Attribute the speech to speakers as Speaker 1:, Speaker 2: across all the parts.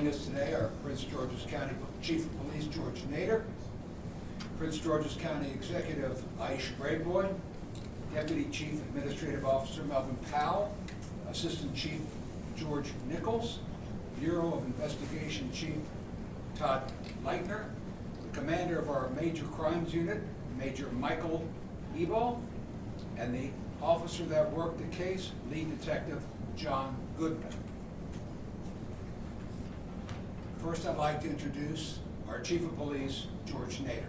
Speaker 1: Joining us today are Prince George's County Chief of Police George Nader, Prince George's County Executive Aisha Brayboy, Deputy Chief Administrative Officer Melvin Powell, Assistant Chief George Nichols, Bureau of Investigation Chief Todd Leitner, the Commander of our Major Crimes Unit, Major Michael Ebal, and the officer that worked the case, Lead Detective John Goodman. First, I'd like to introduce our Chief of Police, George Nader.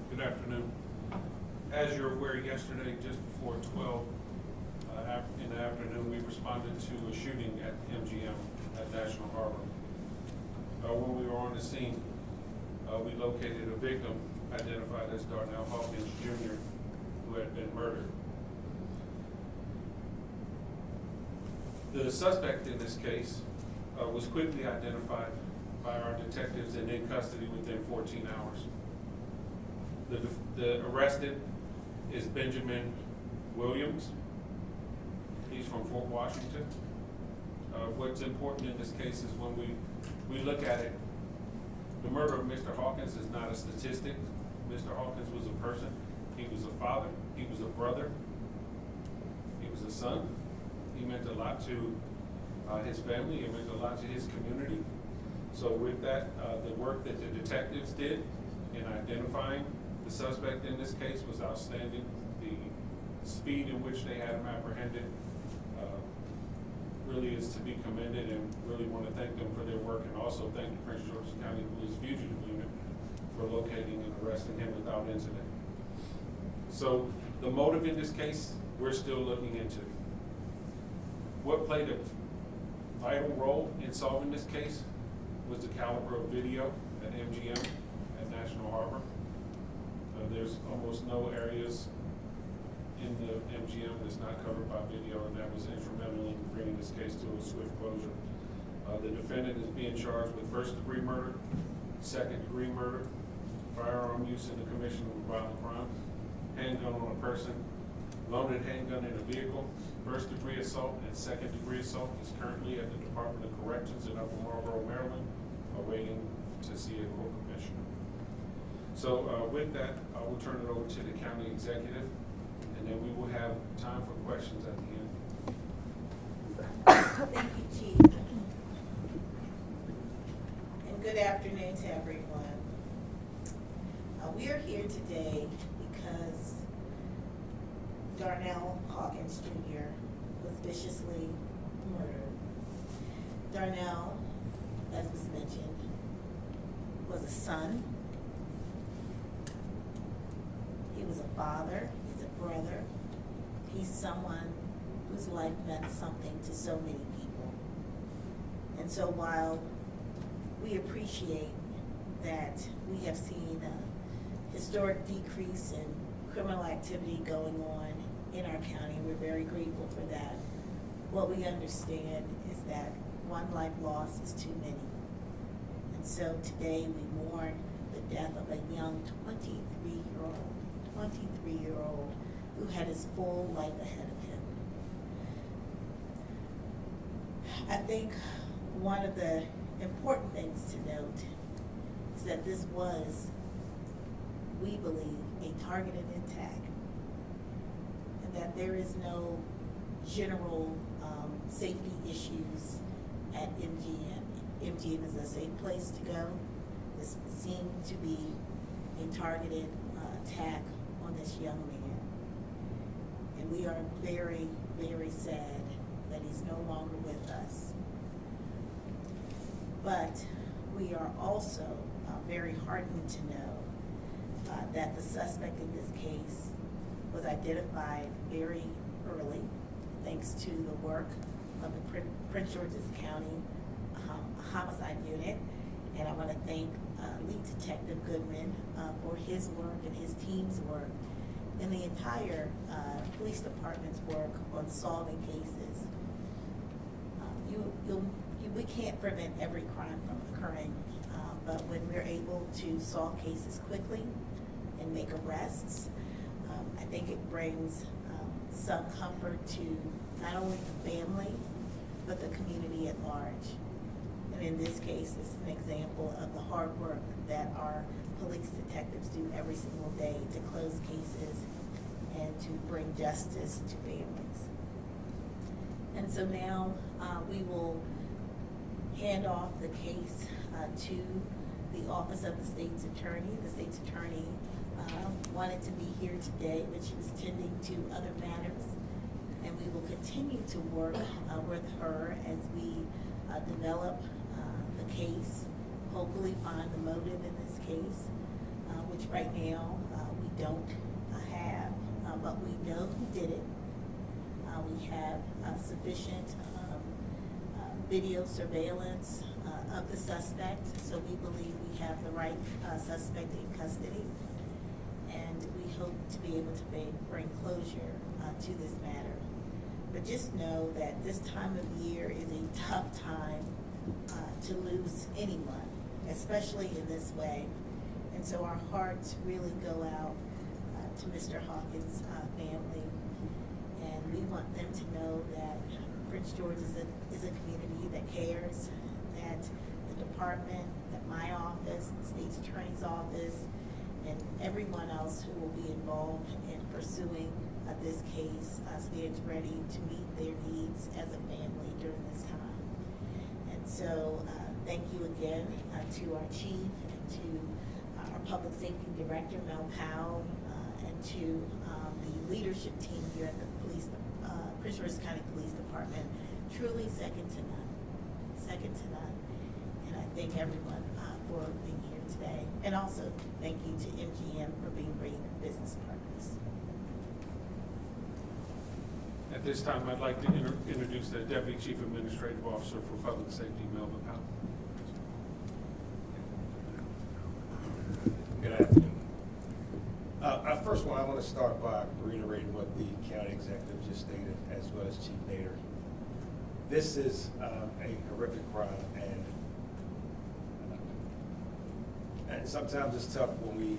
Speaker 2: Good afternoon. As you're aware, yesterday, just before 12 in the afternoon, we responded to a shooting at MGM at National Harbor. When we were on the scene, we located a victim identified as Darnell Hawkins Jr., who had been murdered. The suspect in this case was quickly identified by our detectives and in custody within 14 hours. The arrested is Benjamin Williams. He's from Fort Washington. What's important in this case is when we look at it, the murder of Mr. Hawkins is not a statistic. Mr. Hawkins was a person. He was a father. He was a brother. He was a son. He meant a lot to his family. It meant a lot to his community. So with that, the work that the detectives did in identifying the suspect in this case was outstanding. The speed in which they had him apprehended really is to be commended, and really want to thank them for their work, and also thank the Prince George's County Police Fugitive Unit for locating and arresting him without incident. So the motive in this case, we're still looking into. What played a vital role in solving this case was the caliber of video at MGM at National Harbor. There's almost no areas in the MGM that's not covered by video, and that was instrumental in bringing this case to a swift closure. The defendant is being charged with first-degree murder, second-degree murder, firearm use in the commission of a violent crime, handgun on a person, loaded handgun in a vehicle, first-degree assault and second-degree assault is currently at the Department of Corrections in Upper Marlboro, Maryland, awaiting to see a court commissioner. So with that, I will turn it over to the county executive, and then we will have time for questions at the end.
Speaker 3: Thank you, Chief. And good afternoon to everyone. We are here today because Darnell Hawkins Jr. was viciously murdered. Darnell, as was mentioned, was a son. He was a father. He's a brother. He's someone whose life meant something to so many people. And so while we appreciate that we have seen a historic decrease in criminal activity going on in our county, we're very grateful for that. What we understand is that one life lost is too many. And so today we mourn the death of a young 23-year-old who had his full life ahead of him. I think one of the important things to note is that this was, we believe, a targeted attack, and that there is no general safety issues at MGM. MGM is a safe place to go. This seemed to be a targeted attack on this young man. And we are very, very sad that he's no longer with us. But we are also very heartened to know that the suspect in this case was identified very early, thanks to the work of the Prince George's County Homicide Unit. And I want to thank Lead Detective Goodman for his work and his team's work, and the entire police department's work on solving cases. We can't prevent every crime from occurring, but when we're able to solve cases quickly and make arrests, I think it brings some comfort to not only the family, but the community at large. And in this case, it's an example of the hard work that our police detectives do every single day to close cases and to bring justice to families. And so now we will hand off the case to the Office of the State's Attorney. The State's Attorney wanted to be here today, but she was tending to other matters. And we will continue to work with her as we develop the case, hopefully find the motive in this case, which right now we don't have, but we know who did it. We have sufficient video surveillance of the suspect, so we believe we have the right suspect in custody. And we hope to be able to bring closure to this matter. But just know that this time of year is a tough time to lose anyone, especially in this way. And so our hearts really go out to Mr. Hawkins' family. And we want them to know that Prince George is a community that cares, that the department, that my office, the State's Attorney's office, and everyone else who will be involved in pursuing this case stands ready to meet their needs as a family during this time. And so thank you again to our chief and to our public safety director, Mel Powell, and to the leadership team here at the Prince George's County Police Department. Truly second to none, second to none. And I thank everyone for being here today. And also thank you to MGM for being great business partners.
Speaker 2: At this time, I'd like to introduce the Deputy Chief Administrative Officer for Public Safety, Melvin Powell.
Speaker 4: Good afternoon. First one, I want to start by reiterating what the county executive just stated, as well as Chief Nader. This is a horrific crime, and sometimes it's tough when we,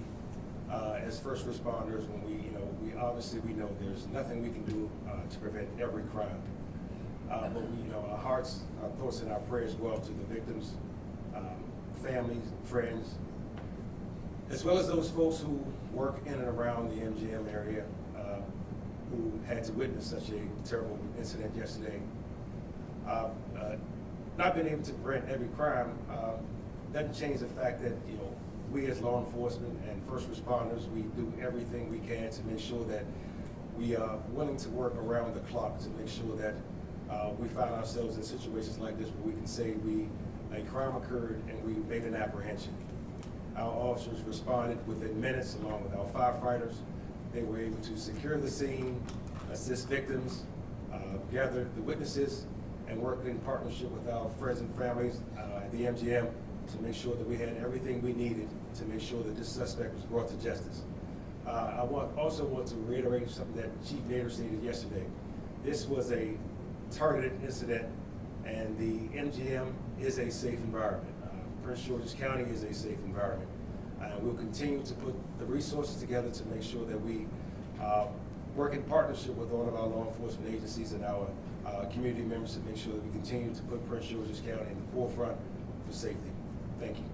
Speaker 4: as first responders, when we know there's nothing we can do to prevent every crime. But we, our hearts, our thoughts, and our prayers go out to the victims, families, friends, as well as those folks who work in and around the MGM area, who had to witness such a terrible incident yesterday. Not being able to prevent every crime doesn't change the fact that we as law enforcement and first responders, we do everything we can to make sure that we are willing to work around the clock to make sure that we find ourselves in situations like this where we can say a crime occurred and we made an apprehension. Our officers responded within minutes along with our firefighters. They were able to secure the scene, assist victims, gather the witnesses, and work in partnership with our friends and families at the MGM to make sure that we had everything we needed to make sure that this suspect was brought to justice. I also want to reiterate something that Chief Nader stated yesterday. This was a targeted incident, and the MGM is a safe environment. Prince George's County is a safe environment. We'll continue to put the resources together to make sure that we work in partnership with all of our law enforcement agencies and our community members to make sure that we continue to put Prince George's County in the forefront for safety. Thank you.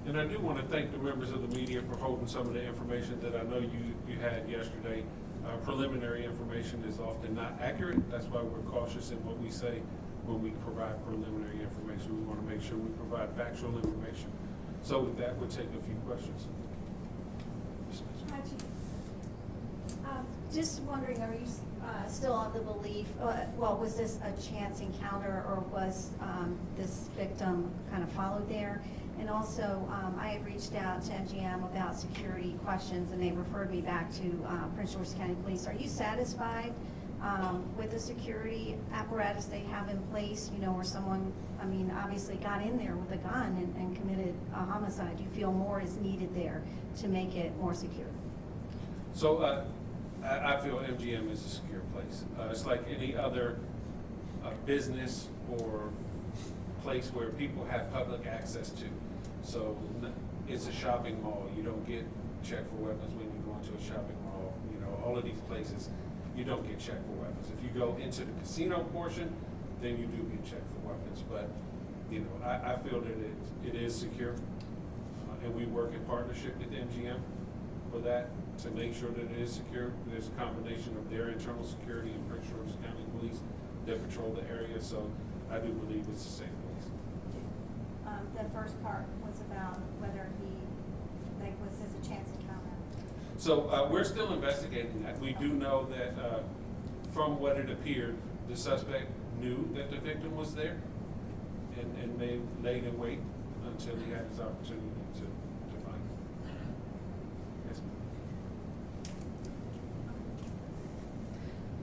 Speaker 2: And I do want to thank the members of the media for holding some of the information that I know you had yesterday. Preliminary information is often not accurate. That's why we're cautious in what we say when we provide preliminary information. We want to make sure we provide factual information. So with that, we'll take a few questions.
Speaker 5: Hi, Chief. Just wondering, are you still on the belief, was this a chance encounter, or was this victim kind of followed there? And also, I had reached out to MGM about security questions, and they referred me back to Prince George's County Police. Are you satisfied with the security apparatus they have in place, where someone, obviously got in there with a gun and committed a homicide? Do you feel more is needed there to make it more secure?
Speaker 2: So I feel MGM is a secure place. It's like any other business or place where people have public access to. So it's a shopping mall. You don't get checked for weapons when you go into a shopping mall. All of these places you don't get checked for weapons. If you go into the casino portion, then you do get checked for weapons. But, you know, I feel that it is secure. And we work in partnership with MGM for that, to make sure that it is secure. There's a combination of their internal security and Prince George's County Police that patrol the area, so I do believe it's a safe place.
Speaker 5: The first part was about whether was this a chance encounter?
Speaker 2: So we're still investigating that. We do know that from what it appeared, the suspect knew that the victim was there and may laid in wait until he had his opportunity to find him. Yes, ma'am.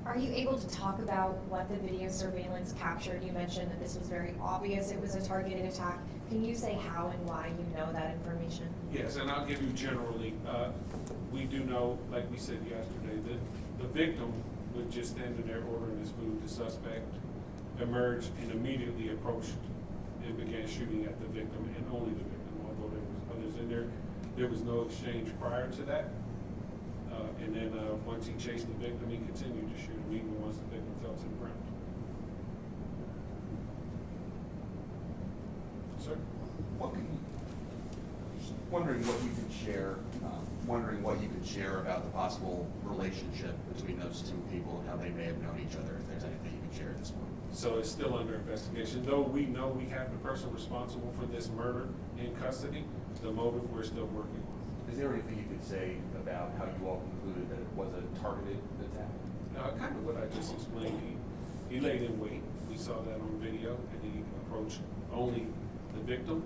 Speaker 6: Are you able to talk about what the video surveillance captured? You mentioned that this was very obvious it was a targeted attack. Can you say how and why you know that information?
Speaker 2: Yes, and I'll give you generally. We do know, like we said yesterday, that the victim was just standing there ordering his food. The suspect emerged and immediately approached and began shooting at the victim, and only the victim, although there was others in there. There was no exchange prior to that. And then once he chased the victim, he continued to shoot him, even once the victim fell to the ground. Sir?
Speaker 7: What can you, just wondering what you could share, about the possible relationship between those two people and how they may have known each other, if there's anything you could share at this point.
Speaker 2: So it's still under investigation. Though we know we have the person responsible for this murder in custody, the motive we're still working on.
Speaker 7: Is there anything you could say about how you all concluded that it was a targeted attack?
Speaker 2: Kind of what I just explained. He laid in wait. We saw that on video, and he approached only the victim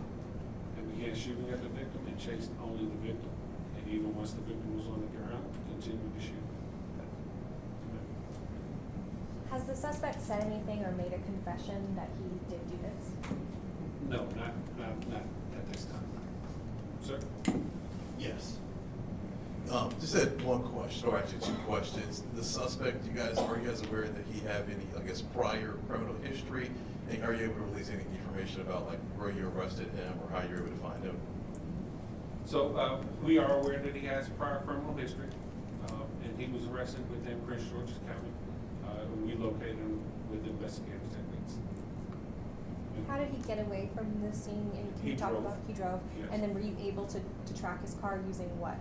Speaker 2: and began shooting at the victim and chased only the victim. And even once the victim was on the ground, continued to shoot.
Speaker 8: Has the suspect said anything or made a confession that he did do this?
Speaker 2: No, not at this time. Sir?
Speaker 9: Yes. Just had one question, or actually two questions. The suspect, are you guys aware that he have any, I guess, prior criminal history? And are you able to release any information about like where you arrested him or how you were able to find him?
Speaker 2: So we are aware that he has prior criminal history, and he was arrested within Prince George's County. We located him with investigative techniques.
Speaker 8: How did he get away from the scene? And can
Speaker 2: He
Speaker 8: you talk
Speaker 2: drove.
Speaker 8: about he drove?
Speaker 2: Yes.
Speaker 8: And then were you able to track his car using what?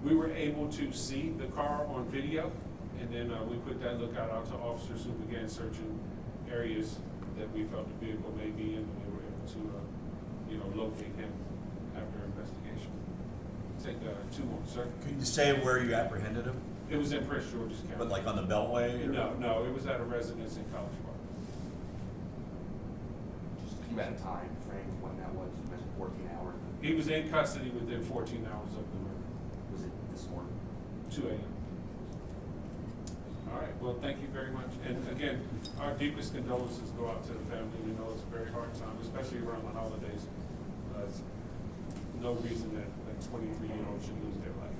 Speaker 2: We were able to see the car on video, and then we put that lookout out to officers who began searching areas that we felt the vehicle may be in, and we were able to, locate him after investigation. Take two more, sir.
Speaker 10: Can you say where you apprehended him?
Speaker 2: It was in Prince George's County.
Speaker 10: But like on the Beltway? Or?
Speaker 2: No, it was at a residence in College Park.
Speaker 7: Just you had a time frame of when that was, you mentioned 14 hours.
Speaker 2: He was in custody within 14 hours of the murder,
Speaker 7: Was it this morning?
Speaker 2: 2 a.m. All right, well, thank you very much. And again, our deepest condolences go out to the family. We know it's a very hard time, especially around the holidays. It's no reason that 23-year-olds should lose their life.